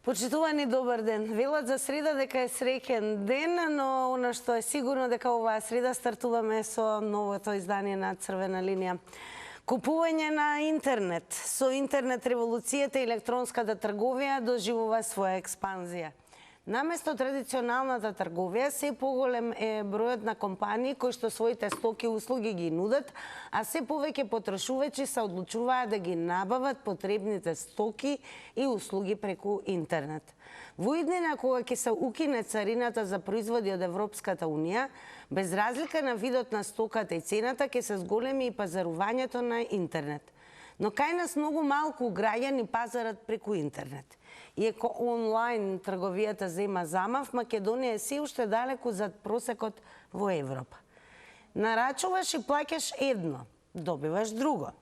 Почитувани, добар ден. Велат за среда дека е среќен ден, но она што е сигурно дека оваа среда стартуваме со новото издание на Црвена линија. Купување на интернет. Со интернет револуцијата и електронската трговија доживува своја експанзија. Наместо традиционалната трговија, се поголем е бројот на компании кои што своите стоки и услуги ги нудат, а се повеќе потрошувачи се одлучуваат да ги набават потребните стоки и услуги преку интернет. Во иднина кога ќе се укине царината за производи од Европската Унија, без разлика на видот на стоката и цената ќе се зголеми и пазарувањето на интернет. Но кај нас многу малку граѓани пазарат преку интернет. Иако онлайн трговијата зема замав, Македонија е се уште далеку зад просекот во Европа. Нарачуваш и плаќаш едно, добиваш друго.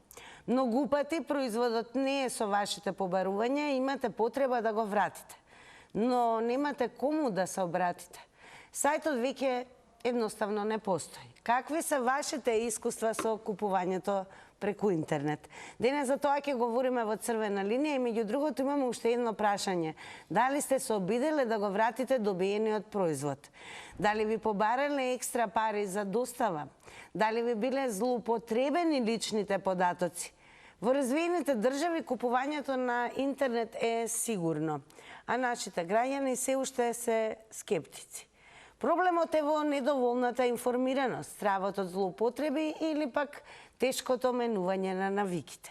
Многу пати производот не е со вашите побарувања и имате потреба да го вратите. Но немате кому да се обратите. Сајтот веќе едноставно не постои. Какви се вашите искуства со купувањето преку интернет? Денес за тоа ќе говориме во Црвена линија и меѓу другото имаме уште едно прашање. Дали сте се обиделе да го вратите добиениот производ? Дали ви побарале екстра пари за достава? Дали ви биле злоупотребени личните податоци? Во развиените држави купувањето на интернет е сигурно, а нашите граѓани се уште се скептици. Проблемот е во недоволната информираност, стравот од злоупотреби или пак тешкото менување на навиките.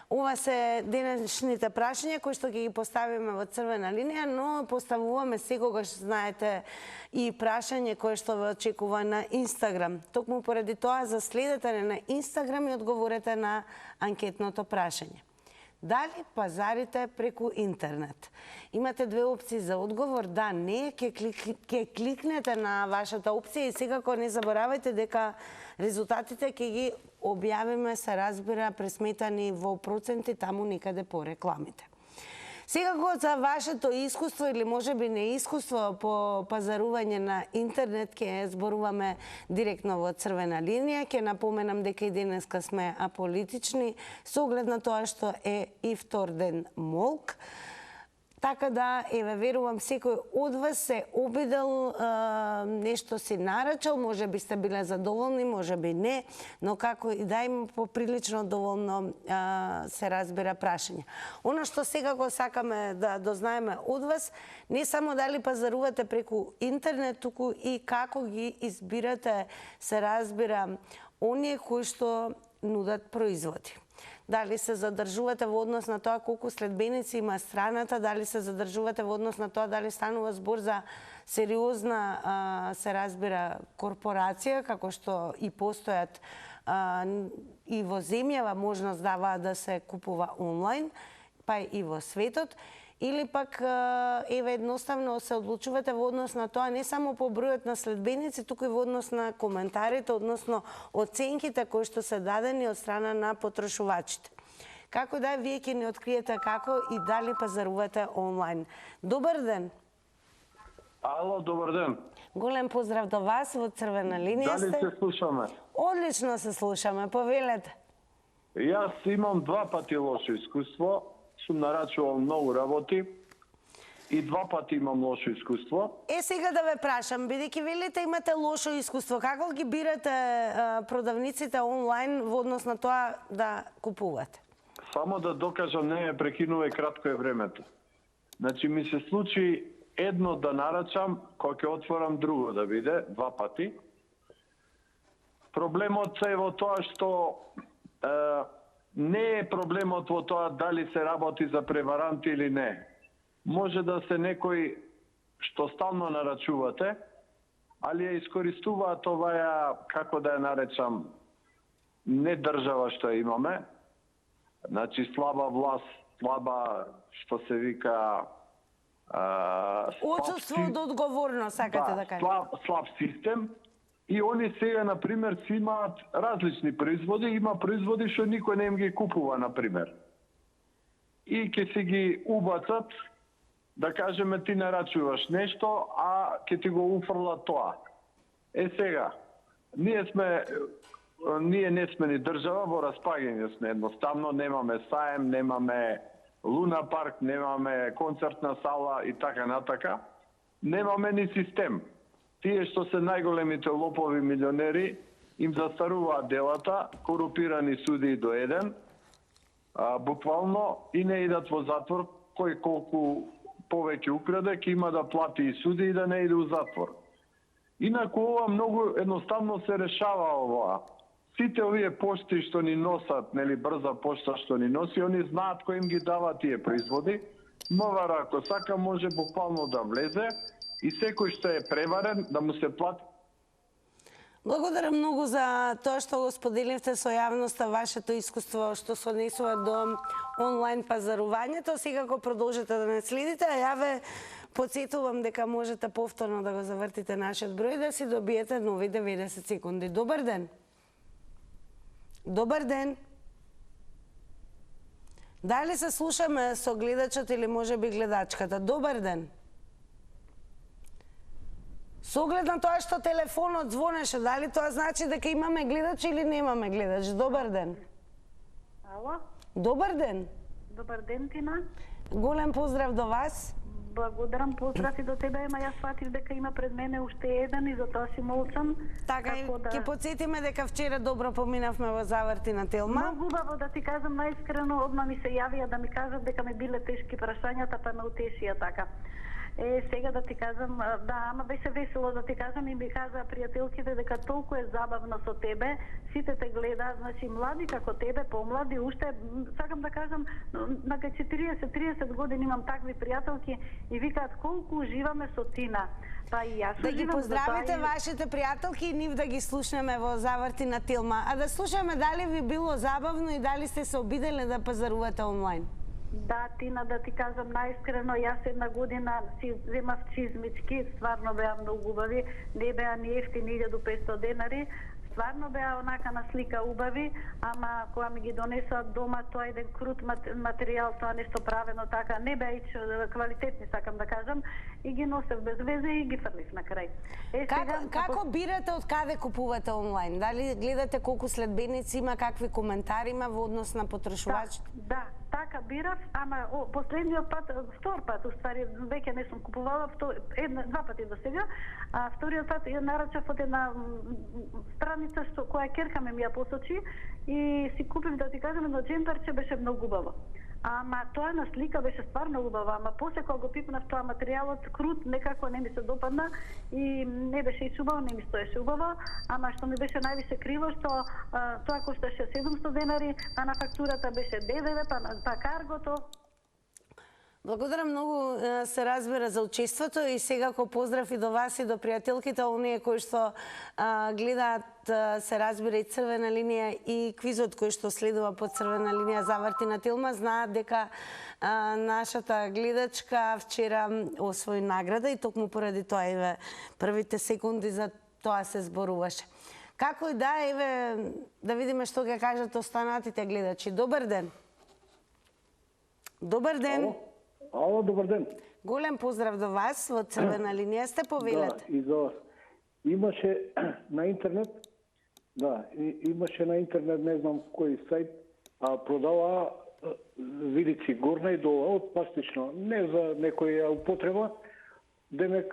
Ова се денешните прашања кои што ќе ги поставиме во Црвена линија, но поставуваме секогаш, знаете, и прашање кое што ве очекува на Инстаграм. Токму поради тоа заследете на Инстаграм и одговорете на анкетното прашање. Дали пазарите преку интернет? Имате две опции за одговор, да, не, ќе кликнете на вашата опција и секако не заборавајте дека резултатите ќе ги објавиме, се разбира, пресметани во проценти таму некаде по рекламите. Секако за вашето искуство или можеби неискуство по пазарување на интернет ќе зборуваме директно во Црвена линија. Ќе напоменам дека и денеска сме аполитични со оглед на тоа што е и втор ден молк. Така да, еве, верувам секој од вас се обидел, нешто си нарачал, може би сте биле задоволни, може би не, но како и да има поприлично доволно се разбира прашање. Оно што секако сакаме да дознаеме од вас, не само дали пазарувате преку интернет, туку и како ги избирате, се разбира, оние кои што нудат производи. Дали се задржувате во однос на тоа колку следбеници има страната, дали се задржувате во однос на тоа дали станува збор за сериозна, се разбира, корпорација, како што и постојат и во земјава можност даваат да се купува онлайн, па и во светот, или пак еве едноставно се одлучувате во однос на тоа не само по бројот на следбеници, туку и во однос на коментарите, односно оценките кои што се дадени од страна на потрошувачите. Како да вие ќе ни откриете како и дали пазарувате онлайн. Добар ден. Ало, добар ден. Голем поздрав до вас во Црвена линија сте. Дали се слушаме? Одлично се слушаме, повелете. Јас имам два пати лошо искуство. Сум нарачувал многу работи и два пати имам лошо искуство. Сега да ве прашам, бидејќи велите имате лошо искуство, како ги бирате продавниците онлайн во однос на тоа да купувате? Само да докажам, не ме прекинува и кратко е времето. Значи ми се случи едно да нарачам, кога ќе отворам друго да биде, два пати. Проблемот е во тоа што не е проблемот во тоа дали се работи за преваранти или не. Може да се некои што стално нарачувате, али ја искористуваат оваа, како да ја наречам, не држава што имаме. Значи слаба власт, слаба, што се вика... Отсутство од одговорност, сакате да кажете. Слаб систем. И они сега, например, си имаат различни производи. Има производи што никој не им ги купува, например. И ќе си ги убацат, да кажеме, ти нарачуваш нешто, а ќе ти го уфрла тоа. Сега, ние не сме ни држава, во распаѓање сме едноставно, немаме саем, немаме Луна парк, немаме концертна сала и така натака. Немаме ни систем. Тие што се најголемите лопови милионери им застаруваат делата, корупирани судии до еден, буквално и не идат во затвор, кој колку повеќе украде, ќе има да плати и суди и да не иде у затвор. Инаку ова многу едноставно се решава ова. Сите овие пошти што ни носат, нели брза пошта што ни носи, они знаат кој им ги дава тие производи. МВР ако сака може буквално да влезе и секој што е преварен да му се плати. Благодарам многу за тоа што го споделивте со јавноста вашето искуство што се однесува до онлайн пазарувањето. Секако продолжете да не следите, а ја ве подсетувам дека можете повторно да го завртите нашиот број да си добиете нови 90 секунди. Добар ден. Добар ден. Дали се слушаме со гледачот или можеби гледачката? Добар ден. Со оглед на тоа што телефонот звонеше, дали тоа значи дека имаме гледач или немаме гледач? Добар ден. Ало? Добар ден. Добар ден, Тина. Голем поздрав до вас. Благодарам, поздрав и до тебе, ама јас сватив дека има пред мене уште еден и затоа си молчам. Така, ќе подсетиме дека вчера добро поминавме во заврти на Телма. Многу убаво да ти кажам наискрено, одма ми се јавија да ми кажат дека ми биле тешки прашањата, па ме утешија така. Сега да ти кажам, да, ама беше весело да ти кажам и ми кажа пријателките дека толку е забавно со тебе, сите те гледаат, значи млади како тебе, помлади, уште сакам да кажам, на 40-30 години имам такви пријателки и викаат колку уживаме со Тина. Па и јас да ги поздравите вашите пријателки и нив да ги слушнеме во заврти на Телма. А да слушаме дали ви било забавно и дали сте се обидели да пазарувате онлайн? Да, Тина, да ти кажам наискрено, јас една година си земав чизмички, стварно беа многу убави, не беа ни ефтини 1500 денари, стварно беа онака на слика убави, ама кога ми ги донесоа дома, тоа еден крут материјал, тоа нешто правено така, не беа и квалитетни, сакам да кажам, и ги носев без везе и ги фрлив на крај. Како бирате од каде купувате онлайн? Дали гледате колку следбеници има, какви коментари има во однос на потрошувачите? Да, така бирав, ама последниот пат, втор пат, уствари, веќе не сум купувала, два пати до сега, а вториот пат ја нарачав од една страница што која керка ми ја посочи и си купив, да ти кажам, едно джемперче, беше многу убаво. Ама тоа на слика беше стварно убаво, ама после кога го пипнав тоа материјалот, крут некако не ми се допадна и не беше и убаво, не ми стоеше убаво, ама што ми беше највише криво што тоа кошташе 700 денари, а на фактурата беше ДДВ, па каргото. Благодарам многу, се разбира за учеството и секако поздрав и до вас и до пријателките, оние кои што гледаат, се разбира и Црвена линија и квизот кој што следува по Црвена линија заврти на Телма, знаат дека нашата гледачка вчера освои награда и токму поради тоа еве првите секунди за тоа се зборуваше. Како и да, еве да видиме што ќе кажат останатите гледачи. Добар ден. Добар ден. Ало, добар ден. Голем поздрав до вас, во Црвена линија сте, повелете. Да, и за вас. Имаше на интернет, не знам кој сајт, продава вилици горна и дола од пластично, не за некоја употреба, демек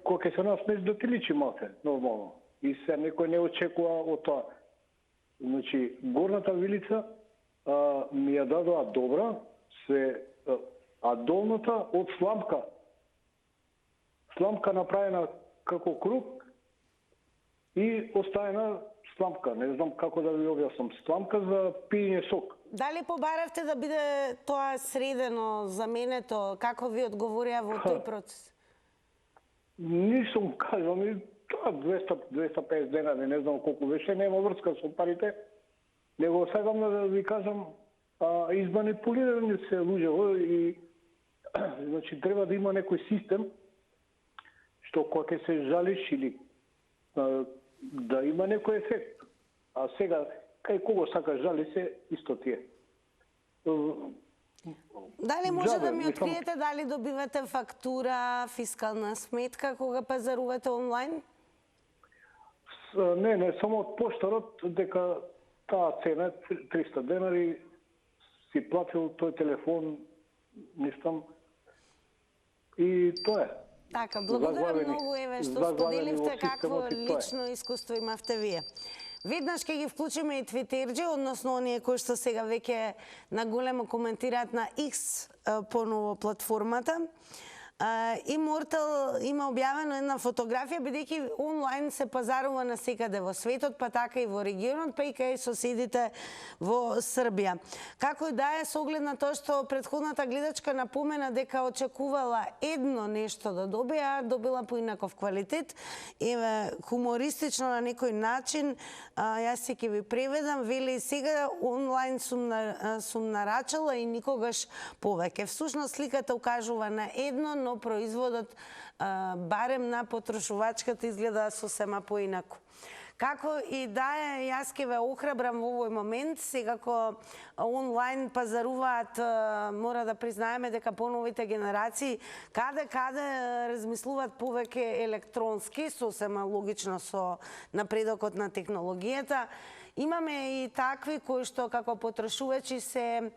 кога ќе се насмеш да ти личи малце, нормално. И се некој не очекува од тоа. Значи, горната вилица ми ја дадоа добра, а долната од сламка. Сламка направена како круг и оставена сламка. Не знам како да ви објаснам. Сламка за пиење сок. Дали побаравте да биде тоа средено, заменето? Како ви одговорија во тој процес? Нисам кажал, тоа 200-250 денари, не знам колку беше, нема врска со парите. Него сакам да ви кажам, изманипулирани се луѓето и значи треба да има некој систем што кога ќе се жалиш или да има некој ефект. А сега кај кого сака жали се исто тие. Дали може да ми откриете дали добивате фактура, фискална сметка кога пазарувате онлайн? Не, само од поштарот дека таа цена 300 денари си платил тој телефон ништо. И тоа е. Така, благодарам Заглавени- многу, еве, што заглавени споделивте во какво системот и тоа е. лично искуство имавте вие. Веднаш ќе ги вклучиме и твитерџи, односно оние кои што сега веќе на големо коментираат на X поново платформата. Immortal има објавено една фотографија, бидејќи онлайн се пазарува насекаде во светот, па така и во регионот, па и кај соседите во Србија. Како и да е, со оглед на тоа што претходната гледачка напомена дека очекувала едно нешто да добие, а добила поинаков квалитет. Еве, хумористично на некој начин, јас си ќе ви преведам, вели сега онлайн сум нарачала и никогаш повеќе. Всушност сликата укажува на едно, но производот барем на потрошувачката изгледа сосема поинаку. Како и да е, јас ќе ве охрабрам во овој момент, секако онлайн пазаруваат, мора да признаеме дека поновите генерации каде размислуваат повеќе електронски, сосема логично со напредокот на технологијата. Имаме и такви кои што како потрошувачи се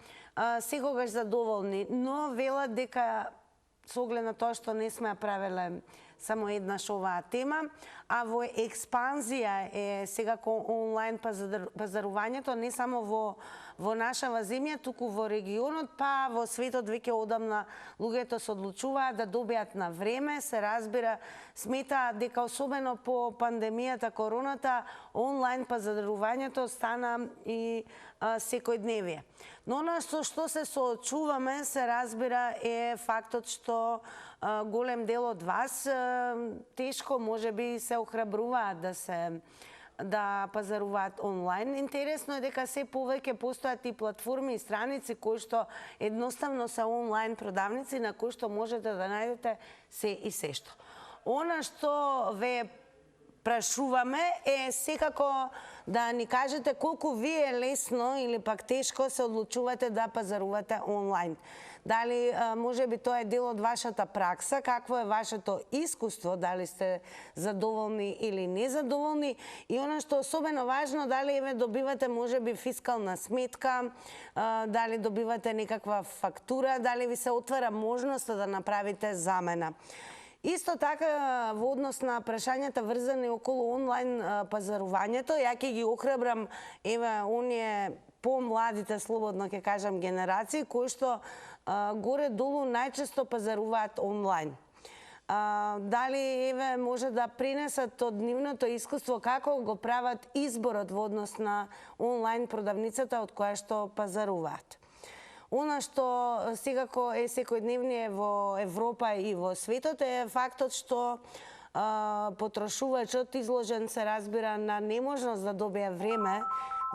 секогаш задоволни, но велат дека со оглед на тоа што не сме правеле само еднаш оваа тема, а во експанзија е секако онлайн пазарувањето не само во нашава земја, туку во регионот, па во светот веќе одамна луѓето се одлучуваат да добијат на време, се разбира, сметаат дека особено по пандемијата, короната, онлайн пазарувањето стана и секојдневие. Но она со што се соочуваме, се разбира, е фактот што голем дел од вас тешко можеби се охрабруваат да пазаруваат онлайн. Интересно е дека се повеќе постојат и платформи и страници кои што едноставно се онлайн продавници на кои што можете да најдете се и сешто. Она што ве прашуваме е секако да ни кажете колку вие лесно или пак тешко се одлучувате да пазарувате онлайн. Дали можеби тоа е дел од вашата пракса, какво е вашето искуство, дали сте задоволни или незадоволни, и она што е особено важно, дали еве добивате можеби фискална сметка, дали добивате некаква фактура, дали ви се отвара можноста да направите замена. Исто така, во однос на прашањата врзани околу онлайн пазарувањето, ја ќе ги охрабрам еве оние помладите, слободно ќе кажам, генерации кои што горе-долу најчесто пазаруваат онлайн. Дали еве може да принесат од нивното искуство како го прават изборот во однос на онлайн продавницата од која што пазаруваат. Она што секако е секојдневние во Европа и во светот е фактот што потрошувачот изложен, се разбира, на неможност да добие време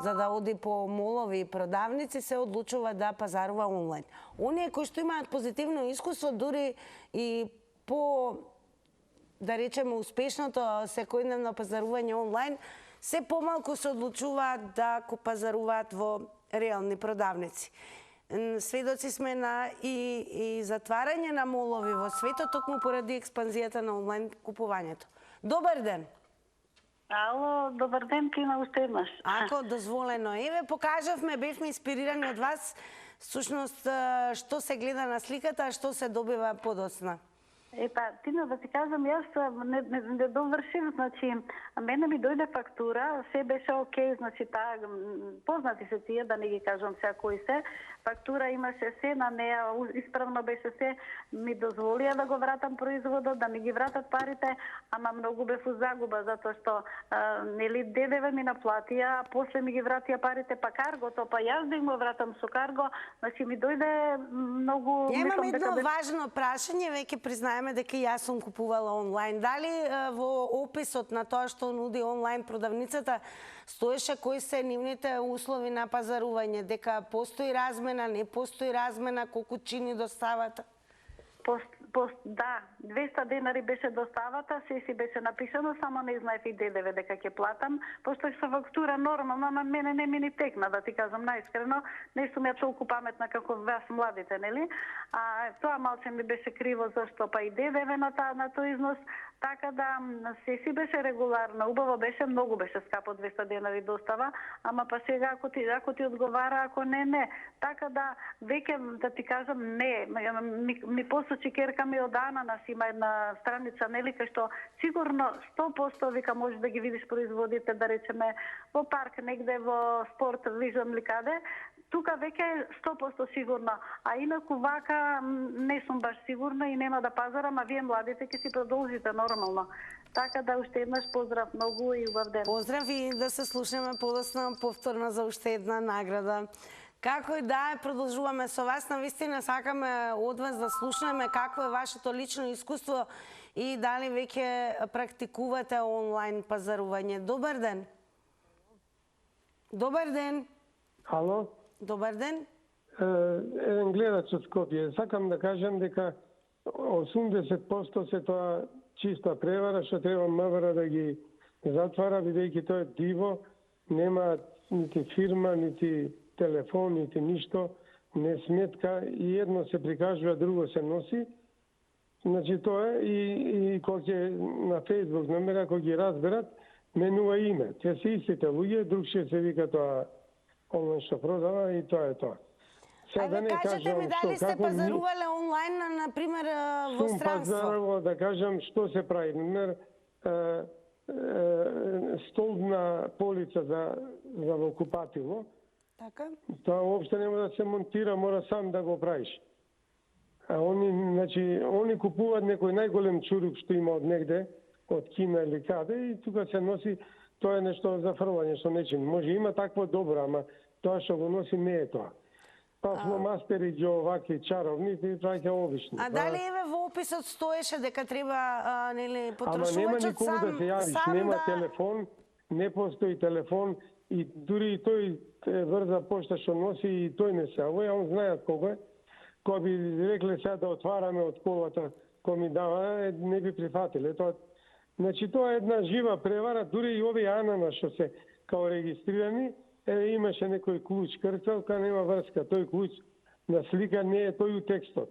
за да оди по молови и продавници, се одлучува да пазарува онлайн. Оние кои што имаат позитивно искуство, дури и по, да речеме, успешното секојдневно пазарување онлайн, се помалку се одлучуваат да пазаруваат во реални продавници. Сведоци сме на и затварање на молови во светот токму поради експанзијата на онлайн купувањето. Добар ден! Ало, добар ден, Тина, уште еднаш. Ако дозволено. Еве, покажавме, бевме инспирирани од вас, всушност, што се гледа на сликата, а што се добива подоцна. Тина, да ти кажам, јас не довршив, значи, мене ми дојде фактура, се беше окей, значи, познати се тие, да не ги кажам сега кои се, фактура имаше се, на неа исправно беше се, ми дозволија да го вратам производот, да ми ги вратат парите, ама многу бев у загуба, затоа што, нели, ДДВ ми наплатија, после ми ги вратија парите, па каргото, па јас да им го вратам со карго, значи, ми дојде многу... Имам едно важно прашање, веќе признаеме дека јас сум купувала онлайн. Дали во описот на тоа што нуди онлайн продавницата стоеше кои се нивните услови на пазарување, дека постои размена, не постои размена, колку чини доставата? Да, 200 денари беше доставата, се си беше напишано, само не знаев и ДДВ дека ќе платам, пошто со фактура нормално, ама мене не ми ни текна, да ти кажам наискрено, не сум ја толку паметна како вас младите, нели? А тоа малце ми беше криво, зашто па и ДДВ на тој износ, така да се си беше регуларно, убаво беше, многу беше скапо 200 денари достава, ама па сега ако ти одговара, ако не. Така да веќе да ти кажам не, ми посочи керка ми од Ананас, има една страница, нели, кај што сигурно 100% вика може да ги видиш производите, да речеме во парк, негде во спорт, виждам ли каде, тука веќе е 100% сигурно, а инаку вака не сум баш сигурна и нема да пазарам, а вие младите ќе си продолжите нормално. Така да уште еднаш поздрав многу и убав ден. Поздрав и да се слушнеме подоцна повторно за уште една награда. Како и да е, продолжуваме со вас, навистина сакаме од вас да слушнеме какво е вашето лично искуство и дали веќе практикувате онлайн пазарување. Добар ден. Добар ден. Ало? Добар ден. Еден гледач од Скопје. Сакам да кажам дека 80% се тоа чиста превара, што треба МВР да ги затвара, бидејќи тоа е диво, нема нити фирма, нити телефон, нити ништо, не сметка, и едно се прикажува, друго се носи. Значи тоа е, и кога ќе на Фејсбук намера, кога ги разберат, менува име. Те се истите луѓе, друг ще се вика тоа онлайн што продава и тоа е тоа. Ајде, кажете ми дали сте пазарувале онлайн, например, во странство? Сум пазарувал, да кажам, што се прави. Например, столбна полица за во купатило. Така? Тоа уопште нема да се монтира, мора сам да го правиш. А они купуваат некој најголем чурук што има од негде, од Кина или каде, и тука се носи, тоа е нешто за фрлање со нечим. Може има такво добро, ама тоа што го носи не е тоа. Па фломастери ги овакви чаровни, и праќа обични. А дали еве во описот стоеше дека треба, нели, потрошувачот сам... Ама нема никому да се јавиш, нема телефон, не постои телефон, и дури и тој врза пошта што носи, и тој не се авоја, он знаат кога е. Кога би рекле сега да отвараме од колата, кој ми дава, не би прифатиле. Значи, тоа е една жива превара, дури и овие Ананас што се као регистрирани, имаше некој клуч крцалка, нема врска. Тој клуч на слика не е тој у текстот.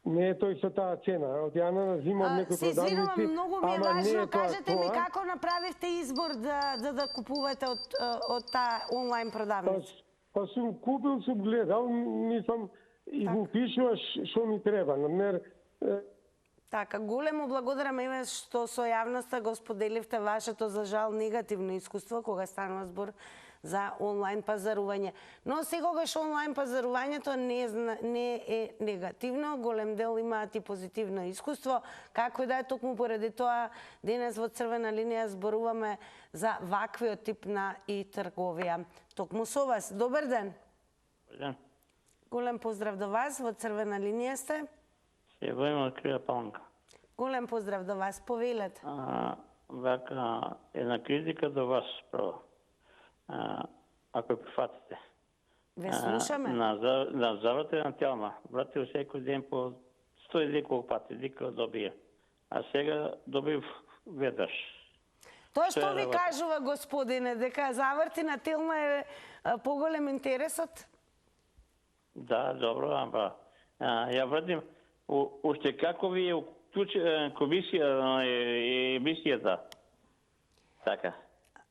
Не е тој со таа цена. Од Ананас взима од некој продавници, се извинувам, многу ми е важно, кажете ми тоа. како направивте избор да купувате од таа онлайн продавница? Па сум купил, сум гледал, мислам, и го пишуваш што ми треба. Например, така, големо благодараме еве што со јавноста го споделивте вашето, за жал, негативно искуство кога станува збор за онлайн пазарување. Но секогаш онлайн пазарувањето не е негативно, голем дел имаат и позитивно искуство. Како и да е, токму поради тоа денес во Црвена линија зборуваме за ваквиот тип на и трговија. Токму со вас. Добар ден. Добар ден. Голем поздрав до вас, во Црвена линија сте. Се војма од Крија Паланка. Голем поздрав до вас, повелете. Вака, една критика до вас, право. Ако прифатите. Ве слушаме. На заврата на Телма. Вратил секој ден по 100 и неколку пати, дека добија. А сега добив веднаш. Тоа што ви кажува, господине, дека заврти на Телма е поголем интересот? Да, добро, ама ја вратим уште како ви е емисијата. Така.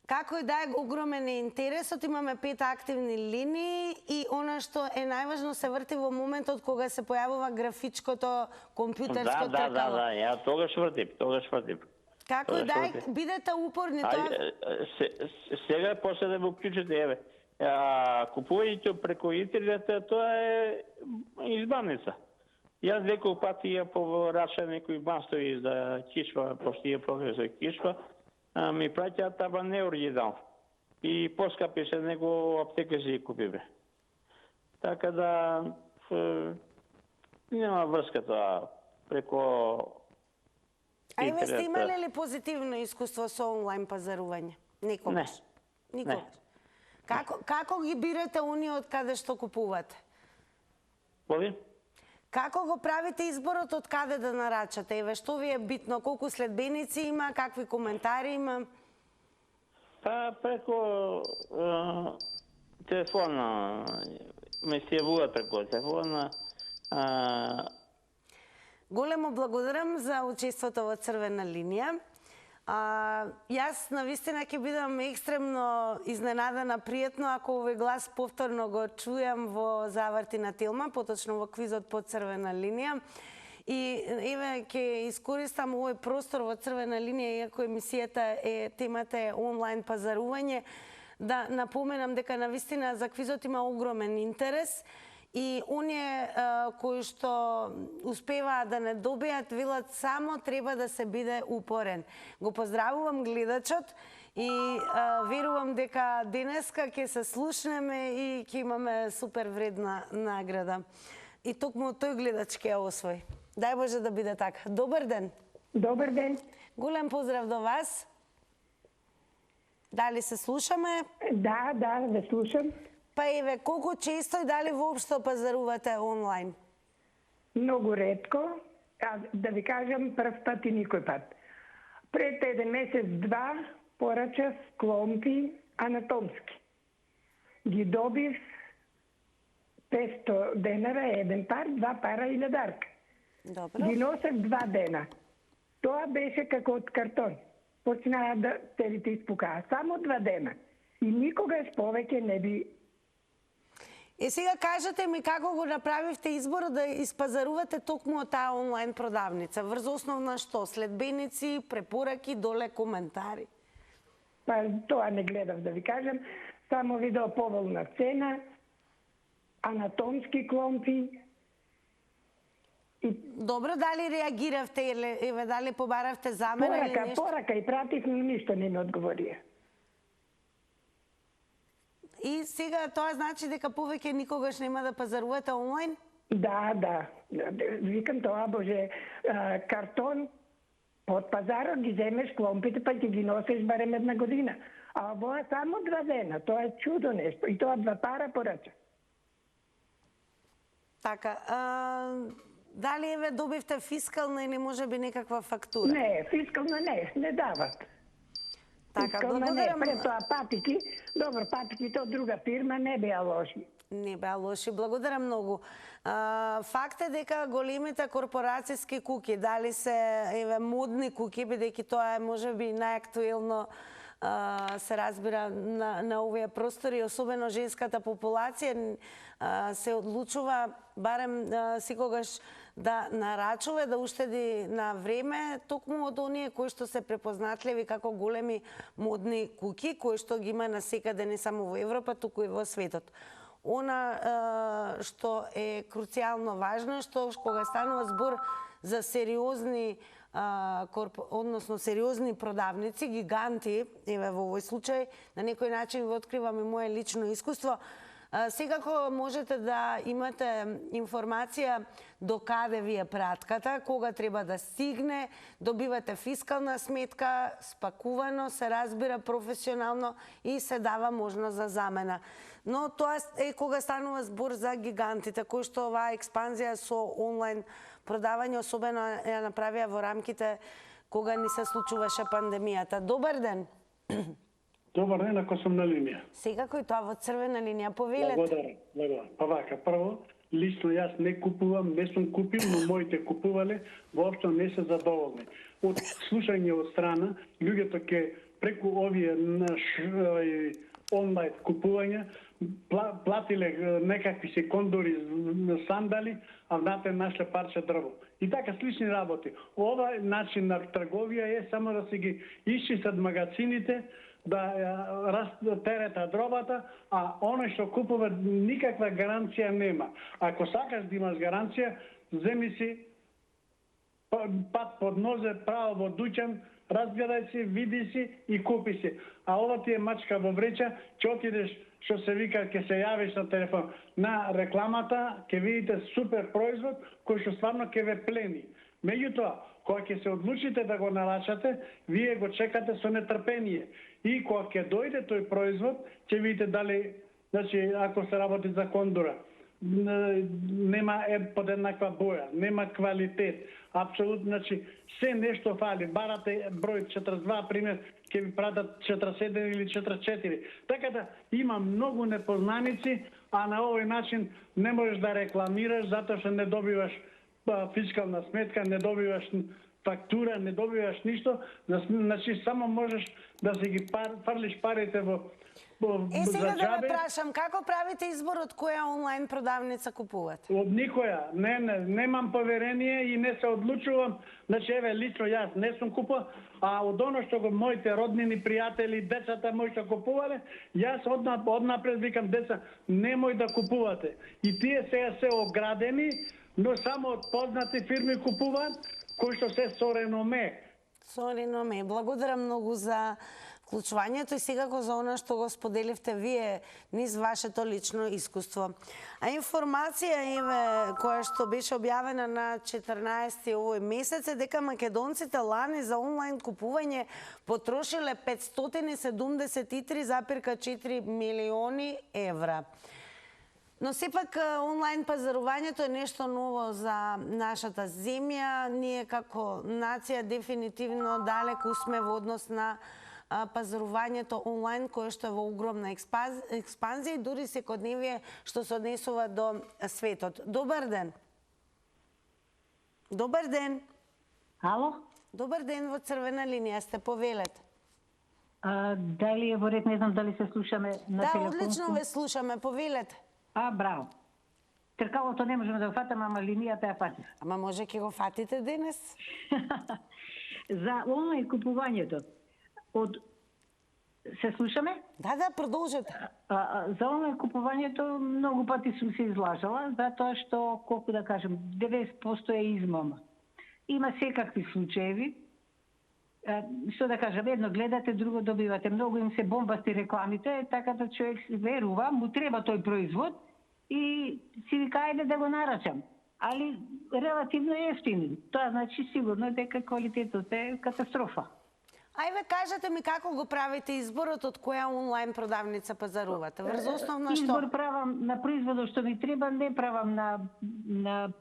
Како и да е, огромен е интересот, имаме 5 активни линии и она што е најважно се врти во моментот кога се појавува графичкото компјутерско тркало. Да, ја тогаш вртим. Како и да е, бидете упорни тоа. Сега после да го вклучите, еве. Купувањето преку интернет, тоа е избавница. Јас неколку пати ја поврачам некои мастови за кишва, пошто ја професор кишва, ми праќаат таба неоригинал. И поскапи се него аптека си ја купиме. Така да нема врска тоа преку интернет. Сте имале ли позитивно искуство со онлайн пазарување? Никогаш? Не. Како ги бирате оние од каде што купувате? Моли? Како го правите изборот од каде да нарачате? Еве, што ви е битно? Колку следбеници има? Какви коментари има? Па преку телефона, ме се јавуваат преку телефона. Големо благодарам за учеството во Црвена линија. Јас навистина ќе бидам екстремно изненадана, пријатно ако овој глас повторно го чујам во Заврти на Тилма, поточно во квизот по Црвена линија. И еве ќе искористам овој простор во Црвена линија, иако емисијата темата е онлайн пазарување, да напоменам дека навистина за квизот има огромен интерес. И оние кои што успеваат да не добијат, велат само треба да се биде упорен. Го поздравувам гледачот и верувам дека денеска ќе се слушнеме и ќе имаме супер вредна награда. И токму тој гледач ќе ја освои. Дај Боже да биде така. Добар ден. Добар ден. Голем поздрав до вас. Дали се слушаме? Да, ве слушам. Па еве, колку често и дали воопшто пазарувате онлайн? Многу ретко, да ви кажам прв пат и никој пат. Пред еден месец-два порачав кломпи анатомски. Ги добив 500 денара еден пар, 2 пара и ледарка. Добро. Ги носев 2 дена. Тоа беше како од картон. Почнаа да целите испукаа. Само 2 дена. И никогаш повеќе не би. И сега кажете ми како го направивте изборот да испазарувате токму од таа онлайн продавница? Врз основ на што? Следбеници, препораки, доле коментари? Па тоа не гледав да ви кажам. Само видео поволна цена, анатомски кломпи. Добро, дали реагиравте или еве дали побаравте замена или нешто? Порака и пратив, но ништо не ми одговорија. И сега тоа значи дека повеќе никогаш нема да пазарувате онлайн? Да. Викам тоа, Боже, картон од пазарот ги земеш кломпите, па ќе ги носиш барем една година. А ово само 2 дена, тоа е чудо нешто. И тоа 2 пара порача. Така, дали еве добивте фискална или можеби некаква фактура? Не, фискална не дават. Така, фискална благодарам. не, пред тоа патики, добро, патики тоа друга фирма не беа лоши. Не беа лоши, благодарам многу. Факт е дека големите корпорацијски куки, дали се еве модни куки, бидејќи тоа е можеби најактуелно се разбира на овие простори, особено женската популација се одлучува барем секогаш да нарачува, да уштеди на време, токму од оние кои што се препознатливи како големи модни куки, кои што ги има насекаде не само во Европа, туку и во светот. Она што е круцијално важно, што кога станува збор за сериозни односно сериозни продавници, гиганти, еве во овој случај, на некој начин ви откривам и моје лично искуство, секако можете да имате информација до каде ви е пратката, кога треба да стигне, добивате фискална сметка, спакувано, се разбира професионално и се дава можност за замена. Но тоа е кога станува збор за гигантите, кои што оваа експанзија со онлайн продавање особено ја направија во рамките кога ни се случуваше пандемијата. Добар ден. Добар ден, ако сум на линија. Секако и тоа во Црвена линија, повелете. Благодарам. Па вака, прво, лично јас не купувам, не сум купил, но моите купувале, воопшто не се задоволни. Од слушање од страна, луѓето ќе преку овие онлайн купувања платиле некакви се кондори сандали, а внатре нашле парче дрво. И така слични работи. Ова начин на трговија е само да се ги исчистат магазините, да терета дробата, а оној што купува никаква гаранција нема. Ако сакаш да имаш гаранција, земи си пат под нозе, право во дуќан, разгледај си, види си и купи си. А ова ти е мачка во вреча, ќе отидеш, што се вика, ќе се јавиш на телефон на рекламата, ќе видите супер производ кој што стварно ќе ве плени. Меѓутоа, кога ќе се одлучите да го нарачате, вие го чекате со нетрпение. И кога ќе дојде тој производ, ќе видите дали, значи, ако се работи за кондура, нема подеднаква боја, нема квалитет. Апсолутно, значи, се нешто фали. Барате број 42, пример, ќе ви пратат 47 или 44. Така да има многу непознаници, а на овој начин не можеш да рекламираш затоа што не добиваш фискална сметка, не добиваш фактура, не добиваш ништо, значи само можеш да си ги фрлиш парите во сега за да џабе. ве прашам, како правите избор од која онлайн продавница купувате? Од никоја. Немам поверение и не се одлучувам. Значи, еве, лично јас не сум купувал, а од оно што го моите роднини, пријатели, децата мои што купувале, јас однапред викам, деца, немој да купувате. И тие сега се оградени, но само од познати фирми купуваат, кои што се со реноме. Со реноме. Благодарам многу за вклучувањето и секако за она што го споделивте вие низ вашето лично искуство. А информација еве која што беше објавена на 14 овој месец е дека македонците лани за онлайн купување потрошиле 573,4 милиони евра. Но сепак онлайн пазарувањето е нешто ново за нашата земја. Ние како нација дефинитивно далеку сме во однос на пазарувањето онлайн, кое што е во огромна експанзија и дури секојдневие што се однесува до светот. Добар ден. Добар ден. Ало? Добар ден, во црвена линија сте, повелете. Дали е во ред, не знам дали се слушаме на телефон. Да, одлично ве слушаме, повелете. Браво. Тркалото не можеме да го фатаме, ама линијата ја фатиш. Ама може ќе го фатите денес? За онлайн купувањето. Се слушаме? Да, продолжете. За онлайн купувањето многу пати сум се излажала, затоа што, колку да кажем, 90% е измама. Има секакви случаеви. Што да кажем, едно гледате, друго добивате. Многу им се бомбасти рекламите, така да човек верува, му треба тој производ и си вика, ајде да го нарачам. Али релативно ефтини. Тоа значи сигурно дека квалитетот е катастрофа. Ајде, кажете ми како го правите изборот од која онлайн продавница пазарувате? Врз основ на што? Избор правам на производот што ми треба, не правам на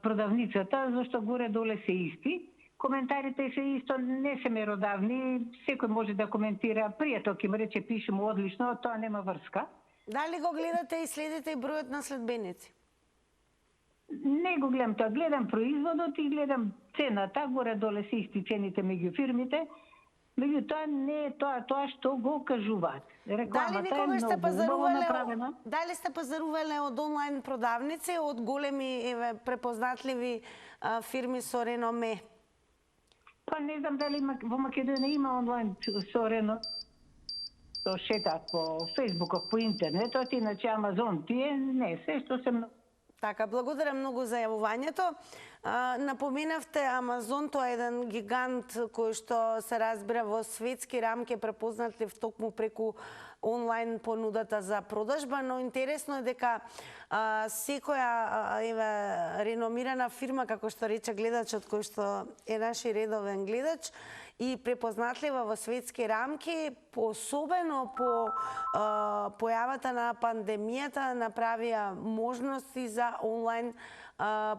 продавницата, зашто горе-доле се исти. Коментарите се исто, не се меродавни, секој може да коментира, пријател ќе ме рече, пише му одлично, тоа нема врска. Дали го гледате и следите и бројот на следбеници? Не го гледам тоа, гледам производот и гледам цената, горе-доле се исти цените меѓу фирмите. Меѓутоа не е тоа што го кажуваат. Рекламата е многу направена. Дали сте пазарувале од онлайн продавници, од големи препознатливи фирми со реноме? Па не знам дали во Македонија има онлайн со реноме. Што шетаат по Фейсбуков, по интернетот, иначе Амазон тие не, се што се многу. Така, благодарам многу за јавувањето. Напоменавте Амазон, тоа е еден гигант кој што се разбира во светски рамки препознатлив токму преку онлайн понудата за продажба, но интересно е дека секоја реномирана фирма, како што рече гледачот, кој што е наши редовен гледач, и препознатлива во светски рамки, особено по појавата на пандемијата, направија можности за онлайн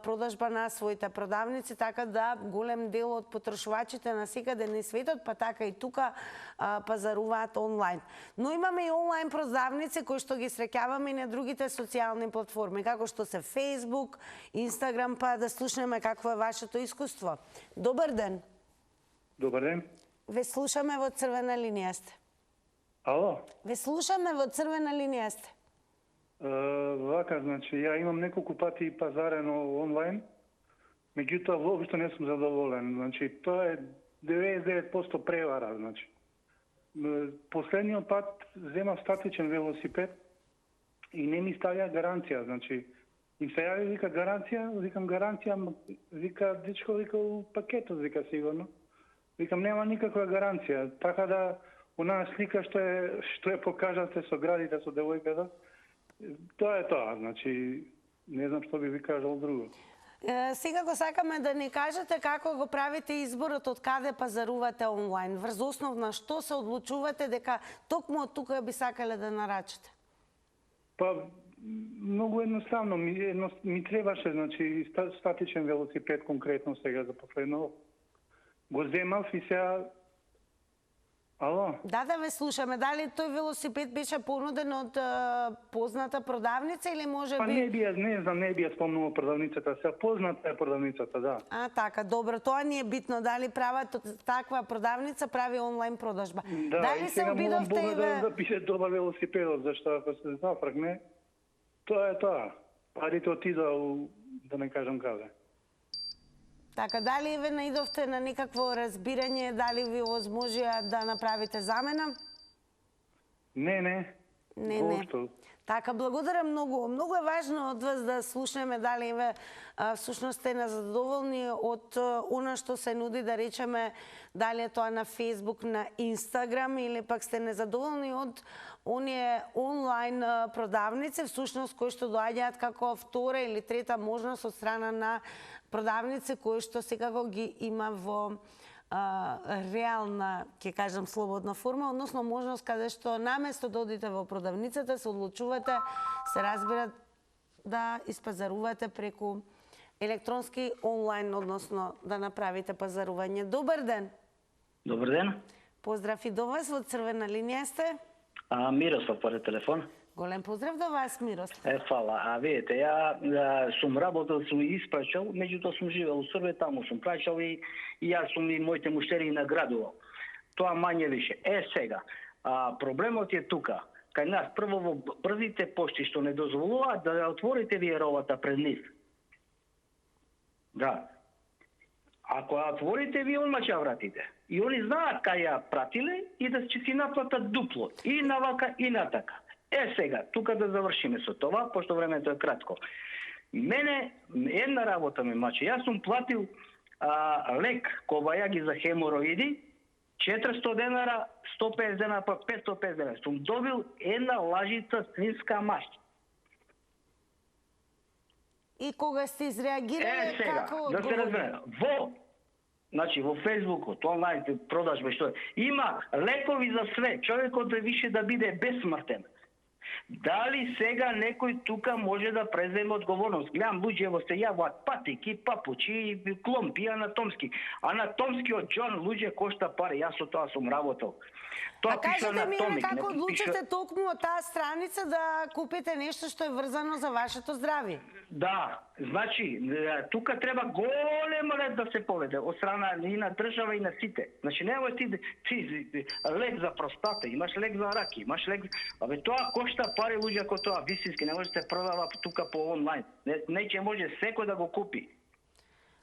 продажба на своите продавници, така да голем дел од потрошувачите на секаде на светот, па така и тука пазаруваат онлайн. Но имаме и онлайн продавници кои што ги среќаваме и на другите социјални платформи, како што се Facebook, Instagram, па да слушнеме какво е вашето искуство. Добар ден. Добар ден. Ве слушаме, во црвена линија сте. Ало? Ве слушаме, во црвена линија сте. Вака, значи, ја имам неколку пати пазарено онлайн, меѓутоа воопшто не сум задоволен. Значи, тоа е 99% превара, значи. Последниот пат земав статичен велосипед и не ми ставија гаранција, значи, им се јави, вика, гаранција, викам, гаранција, вика, дечко, вика, у пакетот, вика, сигурно. Викам, нема никаква гаранција, така да, онаа слика што е покажате со градите, со девојката, тоа е тоа, значи, не знам што би ви кажал друго. Сега го сакаме да ни кажете како го правите изборот од каде пазарувате онлайн, врз основ на што се одлучувате дека токму од тука би сакале да нарачате? Па, Многу едноставно. Ми требаше, значи, статичен велосипед конкретно сега за последно. Го земав и сега... Ало? Да ве слушаме. Дали тој велосипед беше понуден од позната продавница или може Па би... не би ја спомнува продавницата. Сега позната е продавницата, да. А, така, добро. Тоа ни е битно. Дали таква продавница прави онлайн продажба. Да, дали и се сега молам обидовте Бога и да запише добар велосипедот, зашто ако се зафркне, тоа е тоа. Парите отида да не кажам каде. Така, дали ве наидовте на некакво разбирање, дали ви овозможија да направите замена? Не. Воопшто. Така, благодарам многу. Многу е важно од вас да слушнеме дали ве всушност сте незадоволни од она што се нуди, да речеме, дали е тоа на Facebook, на Instagram, или пак сте незадоволни од оние онлайн продавници, всушност кои што доаѓаат како втора или трета можност од страна на продавници кои што секако ги има во реална, ќе кажам, слободна форма, односно можност каде што наместо да одите во продавницата, се одлучувате, се разбира, да испазарувате преку електронски онлайн, односно да направите пазарување. Добар ден! Добар ден! Поздрав и до вас, во Црвена линија сте? Мирослав поред телефон. Голем поздрав до вас, Мирослав. Фала. Видите, ја сум работел, сум испрачал, меѓутоа сум живел у Србија, таму сум прачал и јас сум и моите муштери наградувал. Тоа мање више. Сега, проблемот е тука. Кај нас прво во брзите пошти што не дозволуваат да отворите вие робата пред нив. Да. Ако ја отворите, вие одма ќе вратите. И они знаат кај ја пратиле и да ќе си наплатат дупло. И на вака и на така. Сега, тука да завршиме со това, пошто времето е кратко. Мене, една работа ме мачи. Јас сум платил лек кобајаги за хемороиди, 400 денара, 150 денара, па 550 денара. Сум добил една лажица свинска маст. И кога сте изреагирали, сега, како да се разбере. Во Фейсбукот, онлайн продажба што е, има лекови за све. Човекот да више да биде бесмртен. Дали сега некој тука може да преземе одговорност? Гледам луѓе во се јават патики, папучи, кломпи, анатомски. Анатомскиот џон луѓе кошта пари, јас со тоа сум работел. Тоа пише анатомик. Како одлучите токму од таа страница да купите нешто што е врзано за вашето здравје? Да, значи, тука треба голем ред да се поведе од страна и на држава и на сите. Значи, немој ти лек за простата, имаш лек за рак, имаш лек... тоа кошта пари луѓе како тоа, вистински, не може да се продава тука по онлайн. Не ќе може секој да го купи.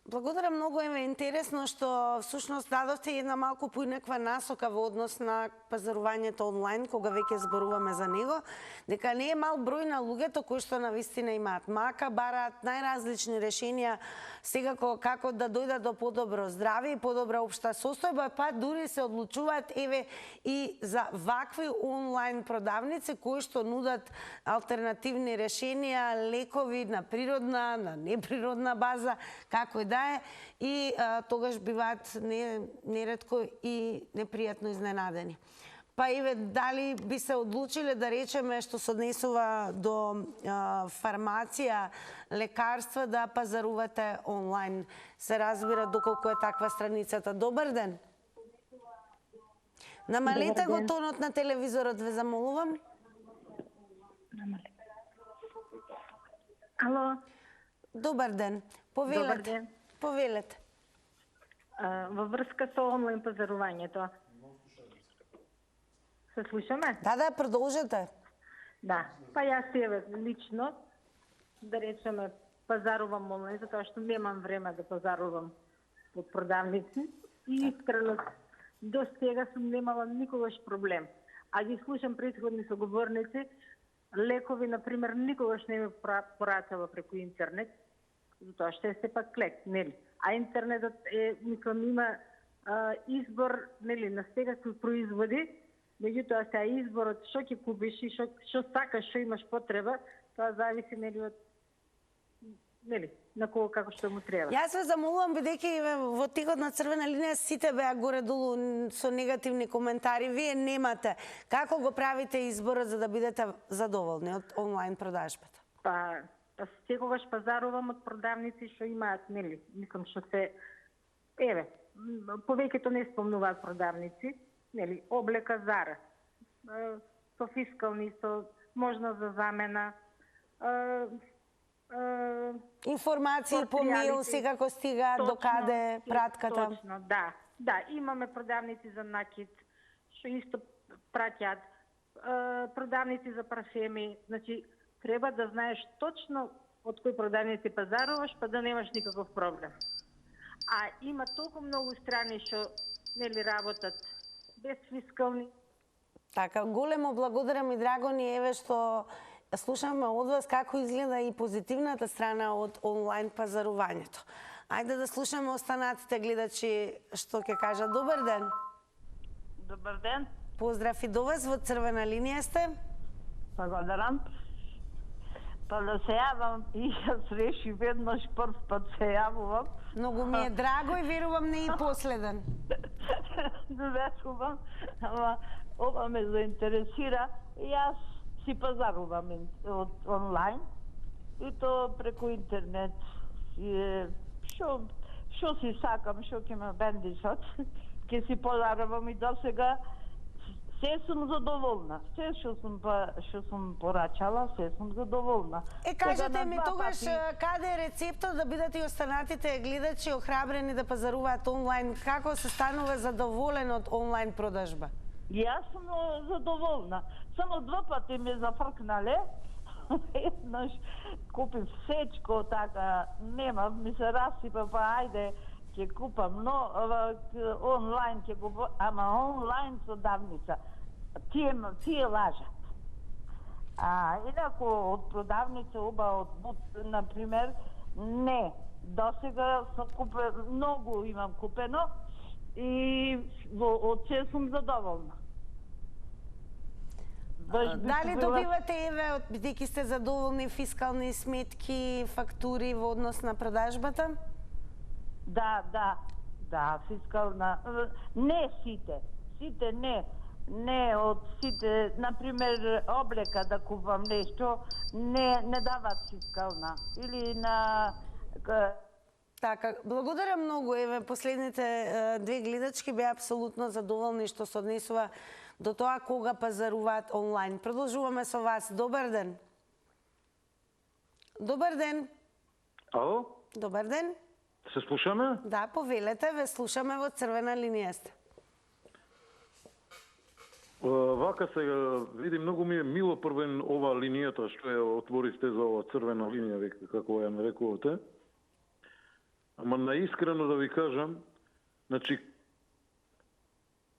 Благодарам многу, е интересно што всушност дадовте една малку поинаква насока во однос на пазарувањето онлайн, кога веќе зборуваме за него, дека не е мал број на луѓето кои што навистина имаат мака, бараат најразлични решенија секако како да дојдат до подобро здравје и подобра општа состојба, па дури се одлучуваат еве и за вакви онлайн продавници кои што нудат алтернативни решенија, лекови на природна, на неприродна база, како и да е, и тогаш биваат неретко и непријатно изненадени. Па еве, дали би се одлучиле да речеме што се однесува до фармација, лекарства, да пазарувате онлайн? Се разбира доколку е таква страницата. Добар ден! Намалете го тонот на телевизорот, ве замолувам. Ало? Добар ден. Повелете. Добар ден. Повелете. Во врска со онлайн пазарувањето. Се слушаме? Да, продолжете. Да. Па јас еве лично, да речеме, пазарувам онлайн, затоа што немам време да пазарувам по продавници и искрено до сега сум немала никогаш проблем. А ги слушам претходни соговорници, лекови, например, никогаш не ми порачала преку интернет, затоа што е сепак лек, нели? А интернетот е, мислам, има избор, нели, на секакви производи, меѓутоа сега изборот што ќе купиш и што сакаш, што имаш потреба, тоа зависи, нели, од нели, на кого како што му треба. Јас ве замолувам, бидејќи во текот на црвена линија сите беа горе-долу со негативни коментари, вие немате. Како го правите изборот за да бидете задоволни од онлайн продажбата? Па секогаш пазарувам од продавници што имаат, нели, мислам што се повеќето не спомнуваат продавници, нели, облека Зара, со фискални, со можност за замена, информации по мејл секако стигаат до каде пратката. Точно, да. Да, имаме продавници за накид, што исто праќаат, продавници за парфеми, значи треба да знаеш точно од кој продавници пазаруваш, па да немаш никаков проблем. А има толку многу страни што нели работат без фискални. Така, големо благодарам и драго ни еве што слушаме од вас како изгледа и позитивната страна од онлайн пазарувањето. Ајде да слушаме останатите гледачи што ќе кажат. Добар ден. Добар ден. Поздрав и до вас, во црвена линија сте. Благодарам. Па да се јавам и јас реши веднаш прв пат се јавувам. Многу ми е драго и верувам не и последен. Верувам, ама ова ме заинтересира. Јас си пазарувам од онлайн и то преку интернет. Што си сакам, што ќе ме бендисат, ќе си пазарувам и досега се сум задоволна. Се што сум порачала, се сум задоволна. Кажете ми тогаш каде е рецептот да бидат и останатите гледачи охрабрени да пазаруваат онлайн? Како се станува задоволен од онлайн продажба? Јас сум задоволна. Само 2 пати ме зафркнале. Еднаш купив сечко, така немам, ми се расипа, па ајде ќе купам, но онлайн ќе купам, ама онлайн продавница. Тие лажат. Инаку од продавница оба од Бут, например, не. Досега многу имам купено и од се сум задоволна. Дали добивате, еве, бидејќи сте задоволни, фискални сметки, фактури во однос на продажбата? Да, фискална. Не сите. Сите не. Не од сите, например, облека да купам нешто, не дават фискална. Или на... Така, благодарам многу. Еве, последните 2 гледачки беа апсолутно задоволни што се однесува до тоа кога пазаруваат онлайн. Продолжуваме со вас. Добар ден. Добар ден. Ало? Добар ден. Се слушаме? Да, повелете, ве слушаме, во црвена линија сте. Вака сега, види, многу ми е мило првен ова линијата што ја отвористе за ова црвена линија, како ја нарекувате. Ама наискрено да ви кажам, значи,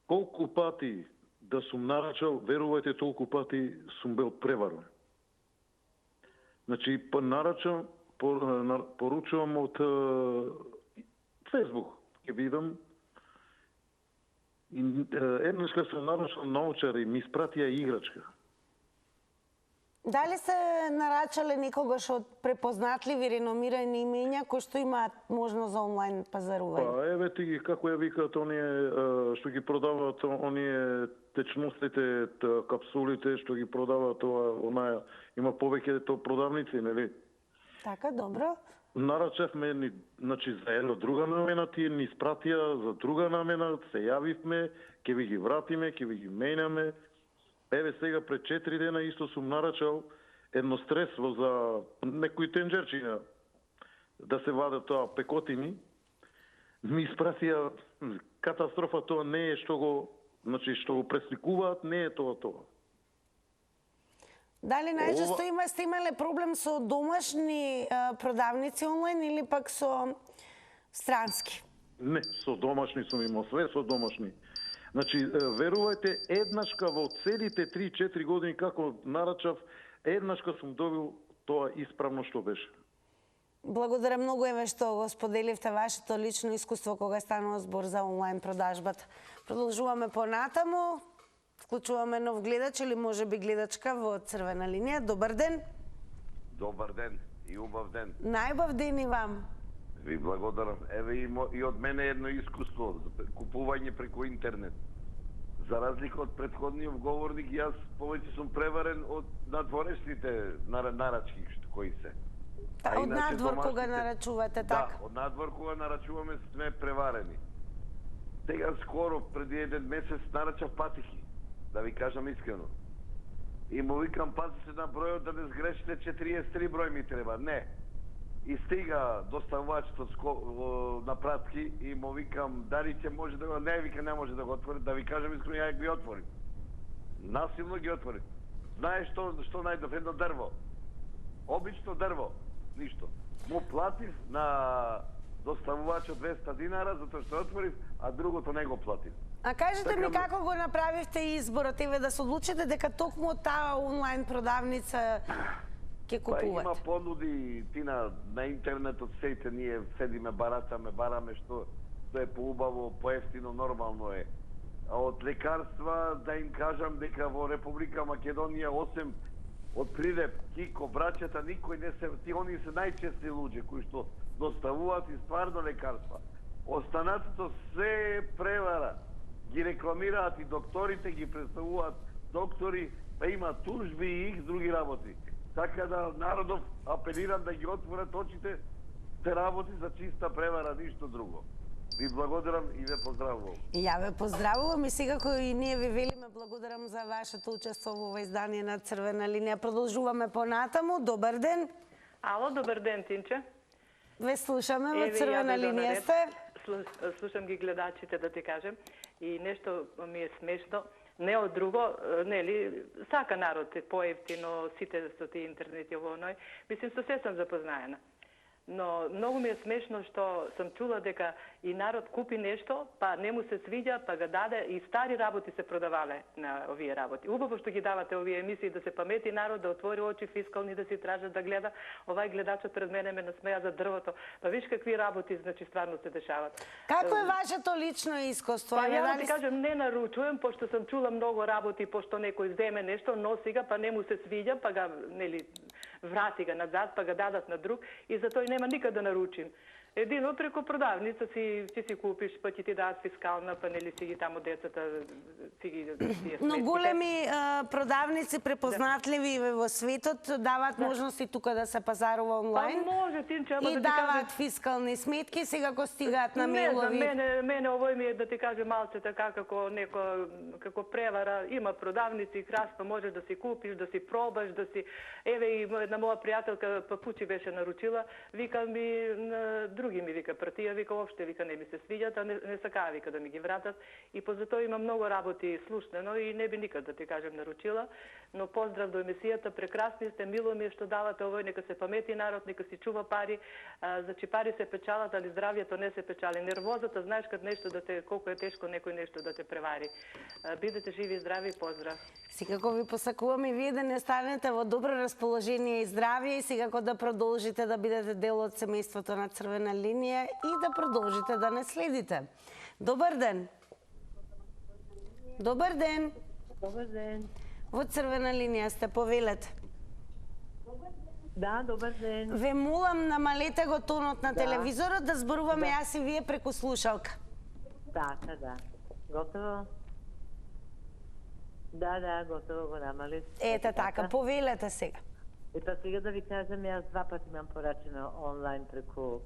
колку пати да сум нарачал, верувајте, толку пати сум бил преварен. Значи, нарачам, поручувам од Фейсбук, ќе видам. Еднаш кога сум нарачал научар и ми испратија играчка. Дали се нарачале некогаш од препознатливи, реномирани имења кои што имаат можност за онлайн пазарување? Па, еве ти ги, како ја викаат оние што ги продаваат оние течностите, капсулите што ги продаваат онаја, има повеќе продавници, нели? Така, добро. Нарачавме, значи, за една друга намена, тие ни испратија за друга намена, се јавивме, ќе ви ги вратиме, ќе ви ги менјаме. Еве сега пред 4 дена исто сум нарачал едно средство за некои тенџерчина да се вадат тоа пекотини. Ми испратија катастрофа, тоа не е што го, значи што го пресликуваат, не е тоа. Дали најчесто сте имале проблем со домашни продавници онлайн или пак со странски? Не, со домашни сум имал, све со домашни. Значи, верувајте, еднашка во целите 3-4 години како нарачав, еднашка сум добил тоа исправно што беше. Благодарам многу, еве, што го споделивте вашето лично искуство кога станува збор за онлайн продажбата. Продолжуваме понатаму. Вклучуваме нов гледач или може би гледачка во црвена линија. Добар ден. Добар ден. и убав ден. Најубав ден и вам. Ви благодарам. Еве и од мене едно искуство, купување преку интернет. За разлика од претходниот говорник, јас повеќе сум преварен од надворешните нарачки кои се. Од надвор кога нарачувате, така? Да, од надвор кога нарачуваме сме преварени. Сега скоро, преди еден месец, нарачав патихи, да ви кажам искрено. И му викам, пази се на бројот да не сгрешите, 43 број ми треба. Не. И стига доставувачот на пратки и му викам, дали ќе може да го... Не, вика, не може да го отвори. Да ви кажам искрено, ја ги отворим. Насилно ги отворим. Знаеш што најдов? Едно дрво. Обично дрво. Ништо. Му платив на доставувачот 200 динара, затоа што отворив, а другото не го платив. А кажете ми како го направивте изборот, еве да се одлучите дека токму од таа онлайн продавница ќе купувате? Па има понуди, Тина, на интернетот сејте ние седиме, бараме што е поубаво, поевтино, нормално е. А од лекарства, да им кажам дека во Република Македонија, осем од Прилеп, Кико, браќата, никој не се... Они се најчести луѓе кои што доставуваат и стварно лекарства. Останатото се превара. Ги рекламираат и докторите, ги представуваат доктори, па има тужби и их други работи. Така да народов апелирам да ги отворат очите, те работи за чиста превара, ништо друго. Ви благодарам и ве поздравувам. И ја ве поздравувам и секако и ние ви велиме благодарам за вашето учество во ова издание на Црвена линија. Продолжуваме понатаму. Добар ден. Ало, добар ден, Тинче. Ве слушаме, во Црвена линија сте. Слушам ги гледачите, да ти кажем. И нешто ми е смешно. Не од друго, нели, сака народ е поевтино, сите со тие интернети ово оној. Мислим, со се сум запознаена. Но многу ми е смешно што сум чула дека и народ купи нешто, па не му се свиѓа, па ga даде и стари работи се продавале на овие работи. Убаво што ги давате овие емисии да се памети народ, да отвори очи фискални, да си тражат да гледа. Овај гледачот пред мене ме насмеа за дрвото. Па виж какви работи значи стварно се дешават. Како е вашето лично искуство? Па ја да ти кажам, не наручувам, пошто сум чула многу работи, пошто некој земе нешто, носи ga, па не му се свиѓа, па га, нели, врати ga назад, па ga дадат на друг и за тој нема никад да наручим. Едино преку продавница си купиш, па ќе ти дадат фискална, па нели си ги тамо децата, си ги тие Но големи продавници препознатливи во светот даваат можности тука да се пазарува онлайн. Па може, Тинче, ама и да ти даваат кажам... фискални сметки, сега го стигаат на мейлови. Не знам, мене овој ми е да ти кажем малце така како превара. Има продавници, красно можеш да си купиш, да си пробаш, да си... Еве и една моја пријателка папучи беше наручила, вика ми други ми вика партија, вика опште, вика не ми се свиѓат, а не сакаа вика да ми ги вратат. И позатоа има многу работи слушнено и не би никад да ти кажем наручила, но поздрав до емисијата, прекрасни сте, мило ми е што давате овој, нека се памети народ, нека си чува пари, значи пари се печалат, али здравјето не се печали. Нервозата, знаеш кад нешто да те, колку е тешко некој нешто да те превари. Бидете живи и здрави, поздрав. Секако ви посакувам и вие да не станете во добро расположение и здравје и секако да продолжите да бидете дел од семејството на Црвена линија и да продолжите да не следите. Добар ден. Добар ден. Добар ден. Во Црвена линија сте, повелете. Да, добар ден. Ве молам, намалете го тонот на телевизорот да зборуваме јас и вие преку слушалка. Така, да. Готово? Да, готово го намалив. Ете така, повелете сега. Па сега да ви кажам, јас два пати имам порачено онлайн преку...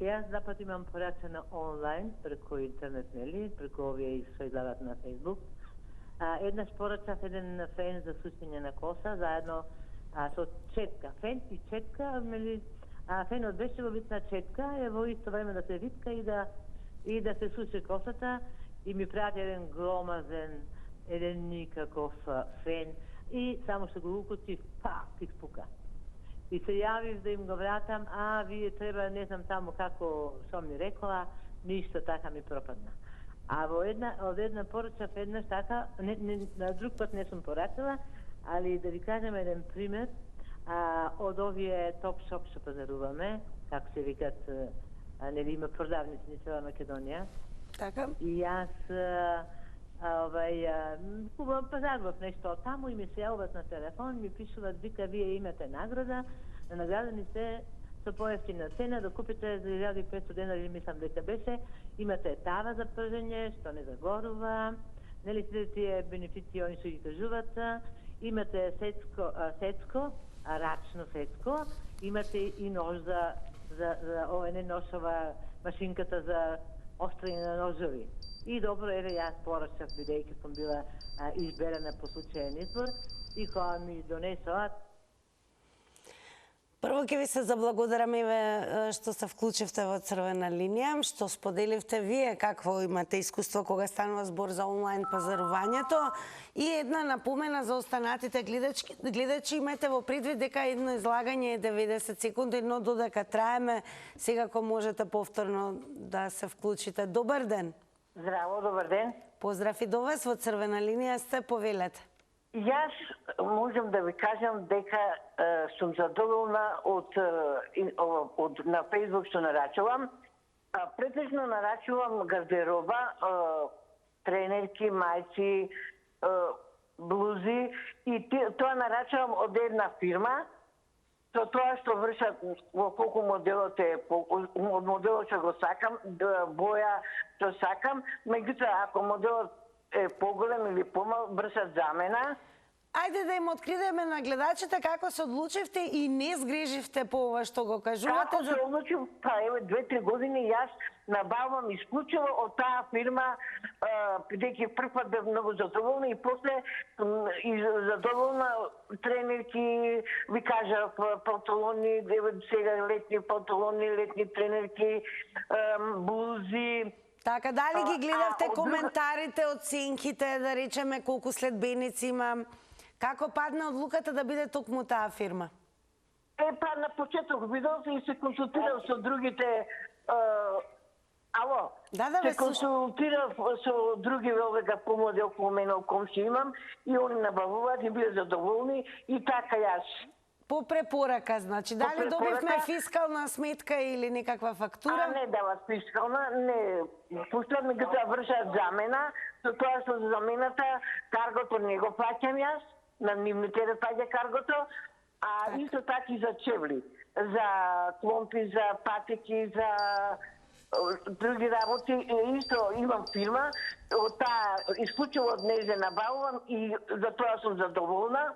Јас два пати имам порачено онлайн преку интернет, нели? Преку овие што изгледат на Фейсбук. Еднаш порачав еден фен за сушење на коса, заедно со четка. Фен и четка, нели? Фенот беше во вид на четка, во исто време да се витка и да се суши косата. И ми прати еден гломазен, еден никаков фен и само што го укуци, пак, испука. И се јавив да им го вратам, вие треба, не знам таму како, што ми рекла, ништо така ми пропадна. А од една порачав еднаш така, на друг пат не сум порачала, али да ви кажем еден пример, од овие топ-шоп што пазаруваме, како се викат, нели има продавници на цела Македонија. Така. И јас пазарував нешто таму и ми се јавуват на телефон, ми пишуват, вика, вие имате награда, наградени сте со поевтина цена да купите за 1500 денари, мислам дека беше, имате тава за пржење, што не загорува, нели сите тие бенефити они што ги кажуват, имате сецко, рачно сецко, имате и нож за ова не ношова машинката за острање на ножови. И добро, еве јас порачав, бидејќи сум била изберена по случајен избор, и кога ми донесоа. Прво ќе ви се заблагодарам, еве, што се вклучивте во Црвена линија, што споделивте вие какво имате искуство кога станува збор за онлайн пазарувањето. И една напомена за останатите гледачи, имате во предвид дека едно излагање е 90 секунди, но додека траеме, секако можете повторно да се вклучите. Добар ден! Здраво, добар ден. Поздрав и до вас, во Црвена линија сте, повелете. Јас можам да ви кажам дека сум задоволна од на Facebook што нарачувам. Претежно нарачувам гардероба, тренерки, мајци, блузи и тоа нарачувам од една фирма. Со тоа што вршат во колку моделот е, од моделот што го сакам, боја што сакам, меѓутоа ако моделот е поголем или помал, вршат замена. Ајде да им откриеме на гледачите како се одлучивте и не сгреживте по ова што го кажувате. Како се одлучив? Па еве 2-3 години јас набавам исклучиво од таа фирма, бидејќи прв пат бев многу задоволна и после и задоволна тренерки, ви кажав, панталони, сега летни панталони, летни тренерки, блузи. Така, дали ги гледавте коментарите, оценките, да речеме колку следбеници има? Како падна одлуката да биде токму таа фирма? Па на почеток видов и се консултирав со другите. Ало? Да, се консултирав со други овега помлади околу мене, комши имам, и они набавуваат и биле задоволни, и така јас. По препорака, значи. Дали добивме фискална сметка или некаква фактура? Не дават фискална, не. Пуштат ми като вршат замена, со тоа што замената каргото не го плаќам јас, на нивните да паѓа каргото, а исто така и за чевли, за кломпи, за патеки, за други работи. Исто имам фирма, од таа исклучиво од нејзе набавувам и за тоа сум задоволна.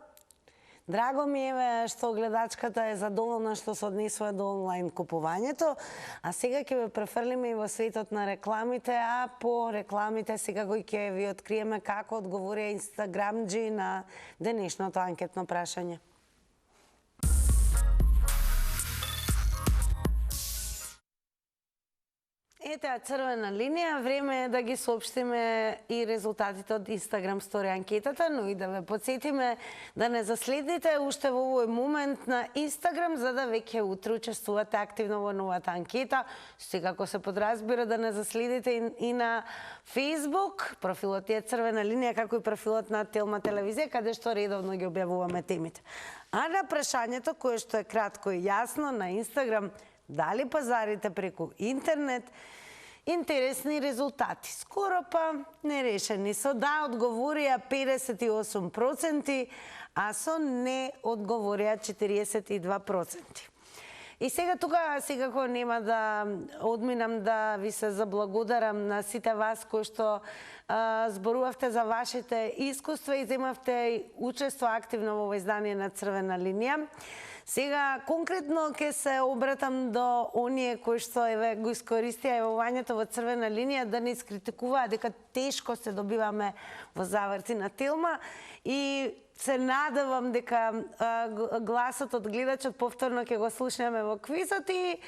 Драго ми е што гледачката е задоволна што се однесува до онлайн купувањето, а сега ќе ве префрлиме и во светот на рекламите, а по рекламите секако ќе ви откриеме како одговорија инстаграмџи на денешното анкетно прашање. Ете, Црвена линија, време е да ги соопштиме и резултатите од Инстаграм стори анкетата, но и да ве подсетиме да не заследите уште во овој момент на Инстаграм, за да веќе утре учествувате активно во новата анкета. Секако се подразбира да не заследите и на Фейсбук, профилот е Црвена линија, како и профилот на Телма телевизија, каде што редовно ги објавуваме темите. А на прашањето, кое што е кратко и јасно на Инстаграм, дали пазарите преку интернет, интересни резултати. Скоро па нерешени. Со да одговорија 58%, а со не одговорија 42%. И сега тука секако нема да одминам да ви се заблагодарам на сите вас кои што зборувавте за вашите искуства и земавте учество активно во издание на Црвена линија. Сега конкретно ќе се обратам до оние кои што еве го искористија јавувањето во Црвена линија да не искритикуваат дека тешко се добиваме во заврти на Телма и се надевам дека гласот од гледачот повторно ќе го слушнеме во квизот и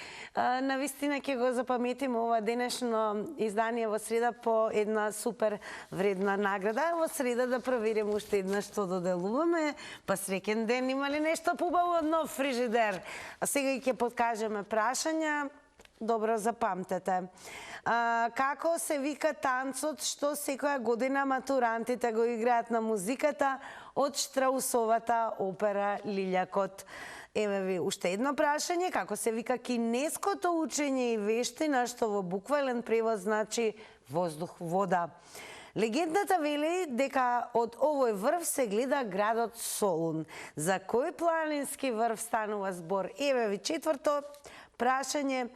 навистина ќе го запаметиме ова денешно издание во среда по една супер вредна награда. Во среда да проверим уште еднаш што доделуваме. Па среќен ден, има ли нешто побаво од нов фрижидер? А сега ќе подкажеме прашања. Добро запамтете. Како се вика танцот што секоја година матурантите го играат на музиката од Штраусовата опера Лилјакот? Еве ви уште едно прашање. Како се вика кинеското учење и вештина што во буквален превод значи воздух, вода? Легендата вели дека од овој врв се гледа градот Солун. За кој планински врв станува збор? Еве ви четврто прашање.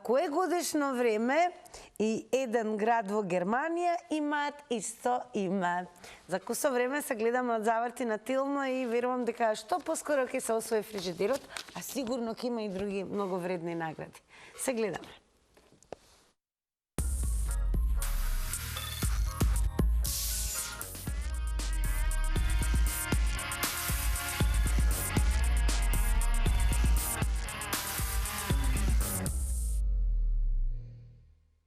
Кое годишно време и еден град во Германија имаат исто име? За кусо време се гледаме од заврти на тилно и верувам дека што поскоро ќе се освои фрижидерот, а сигурно ќе има и други многу вредни награди. Се гледаме.